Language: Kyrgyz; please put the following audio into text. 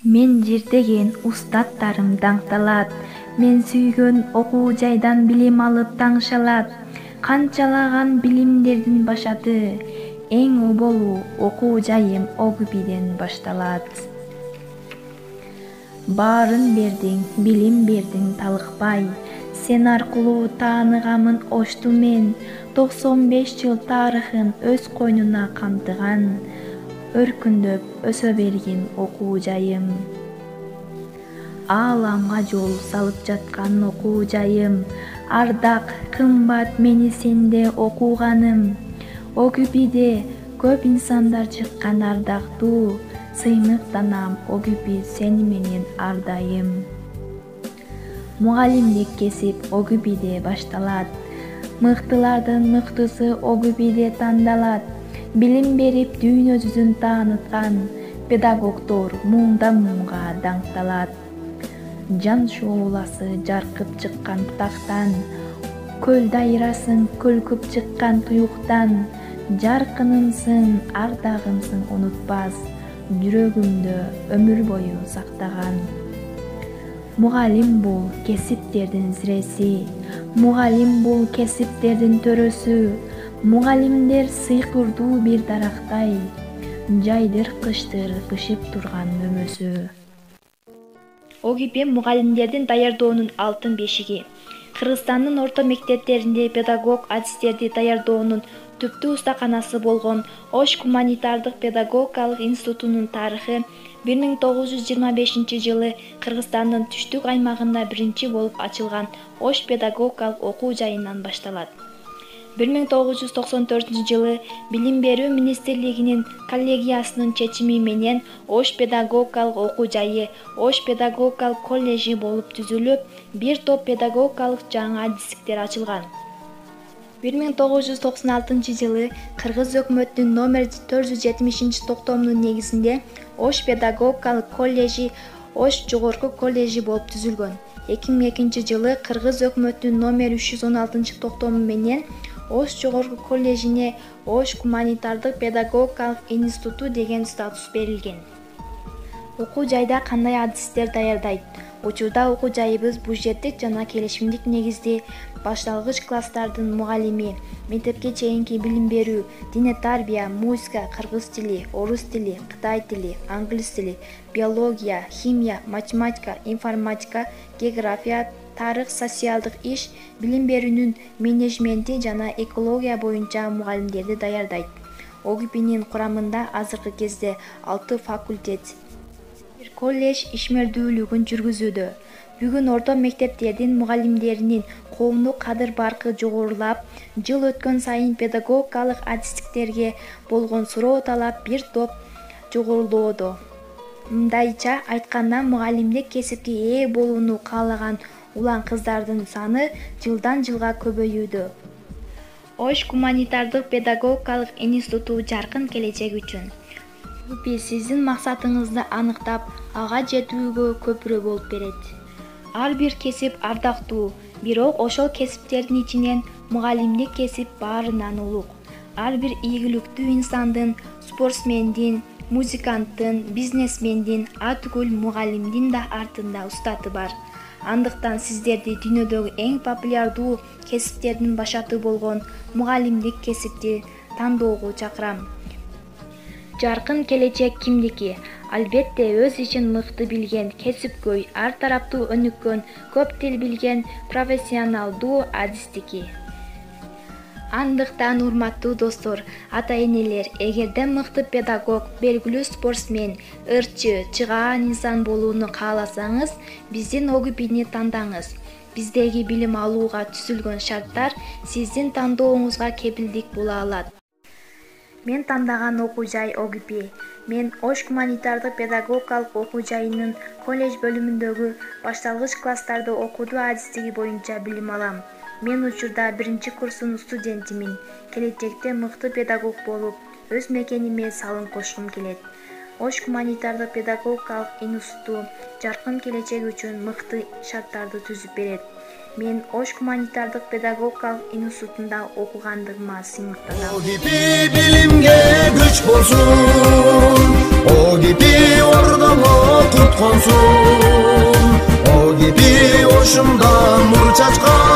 Мен жирдеген устаттарым даңкталат. Мен сүйгөн окуу жайдан билим алып таңшалат. Канчалаган билимдердин башаты эң оболу окуу жайым ОГП'ден башталат. Баарын бердиң, билим бердиң талыкпай. Сен аркылуу тааныгамын ошту мен. 95 жыл тарыхын өз койнуна камтыган. Өркүндөп өсө берген окуу жайым. Ааламга жол салып жаткан окуу жайым. Ардак, кымбат мени сенде окуганым. ОГП'де көп инсандар чыккан ардактуу. Сыймыктанам ОГП сени менен ар дайым. Мугалимдик кесип ОГП'де башталат. Мыктылардын мыктысы ОГП'де тандалат. Билим берип дүйнө жүзүн тааныткан педагогдор муңда даңкталат. Жан шооласы жаркып чыккан бутактан, көл дайрасын көлкүп чыккан туюктан, жаркынымсың, ардагымсың унутпас, жүрөгүмдө өмүр бою сактаган. Мугалим бул кесиптердин зиреси, мугалим бул кесиптердин төрөсү. Мугалимдер сыйкырдуу бир дарактай, жайдыр-кыштыр бышып турган мөмөсү. ОГП мугалимдердин даярдоонун алтын бешиги. Кыргызстандын орто мектептеринде педагог адистерди даярдоонун түптүү устаканасы болгон Ош гуманитардык педагогикалык институтунун тарыхы 1925 жылы Кыргызстандын түштүк аймагында биринчи болуп ачылган Ош педагогикалык окуу жайынан башталат. 1994 жылы Билим берүү министрлигинин коллегиясынын чечими менен Ош педагогикалык окуу жайы Ош педагогикалык коллежи болуп түзүлүп, бир топ педагогикалык жаңы адистиктер ачылган. 1996 жылы Кыргыз өкмөтүнүн номер 470 токтомунун негизинде Ош педагогикалык коллежи Ош жогорку коллежи болуп түзүлгөн. 2002 жылы Кыргыз өкмөтүнүн номер 316 токтому менен Ош жогорку коллежине Ош гуманитардык педагогикалык институту деген статус берилген. Окуу жайда кандай адистер даярдайт? Учурда окуу жайыбыз бюджеттик жана келишимдик негизде башталгыч класстардын мугалими, мектепке чейинки билим берүү, дине тарбия, музыка, кыргыз тили, орус тили, кытай тили, англис тили, биология, химия, математика, информатика, география, тарых, социалдык иш, билим берүүнүн менеджменти жана экология боюнча мугалимдерди даярдайт. ОГП'нин курамында азыркы кезде 6 факультет, бир колледж ишмердүүлүгүн жүргүзүүдө. Бүгүн орто мектептердин мугалимдеринин коомдук кадыр-баркы жогорулап, жыл өткөн сайын педагогикалык адистиктерге болгон суроо талап бир топ жогорулоодо. Мындайча айтканда, мугалимдик кесипке ээ болууну каалаган улан кыздардын саны жылдан жылга көбөйүүдө. Ош гуманитардык педагогикалык институту жаркын келечек үчүн. ОГП сиздин максатыңызды аныктап, ага жетүүгө көпүрө болуп берет. Ар бир кесип ардактуу, бирок ошол кесиптердин ичинен мугалимдик кесип баарынан улук. Ар бир ийгиликтүү инсандын, спортсмендин, музыканттын, бизнесмендин, атүгүл мугалимдин да артында устаты бар. Андыктан сиздерди дүйнөдөгү эң популярдуу кесиптердин башаты болгон мугалимдик кесипти тандоого чакырам. Жаркын келечек кимдики? Албетте өз ишин мыкты билген, кесипкөй, ар тараптуу өнүккөн, көп тил билген, профессионалдуу адистики. Андыктан урматтуу достор, ата-энелер, эгерде мыкты педагог, белгилүү спортсмен, ырчы, чыгаан инсан болууну кааласаңыз, биздин ОГП'ни тандаңыз. Биздеги билим алууга түзүлгөн шарттар сиздин тандооңузга кепилдик боло алат. Мен тандаган окуу жай ОГП. Мен Ош гуманитардык педагогикалык окуу жайынын колледж бөлүмүндөгү башталгыч класстарда окутуу адистиги боюнча билим алам. Мен учурда 1 курстун студентимин. Келечекте мыкты педагог болуп, өз мекениме салым кошкум келет. Ош гуманитардык педагогикалык институту жаркын келечек үчүн мыкты шарттарды түзүп берет. Мен Ош гуманитардык педагогикалык институтунда окугандыгыма сыймыктанам. ОГП билимге күч болсун, ОГП ордомо консун. О кепи ошумда нур чачкан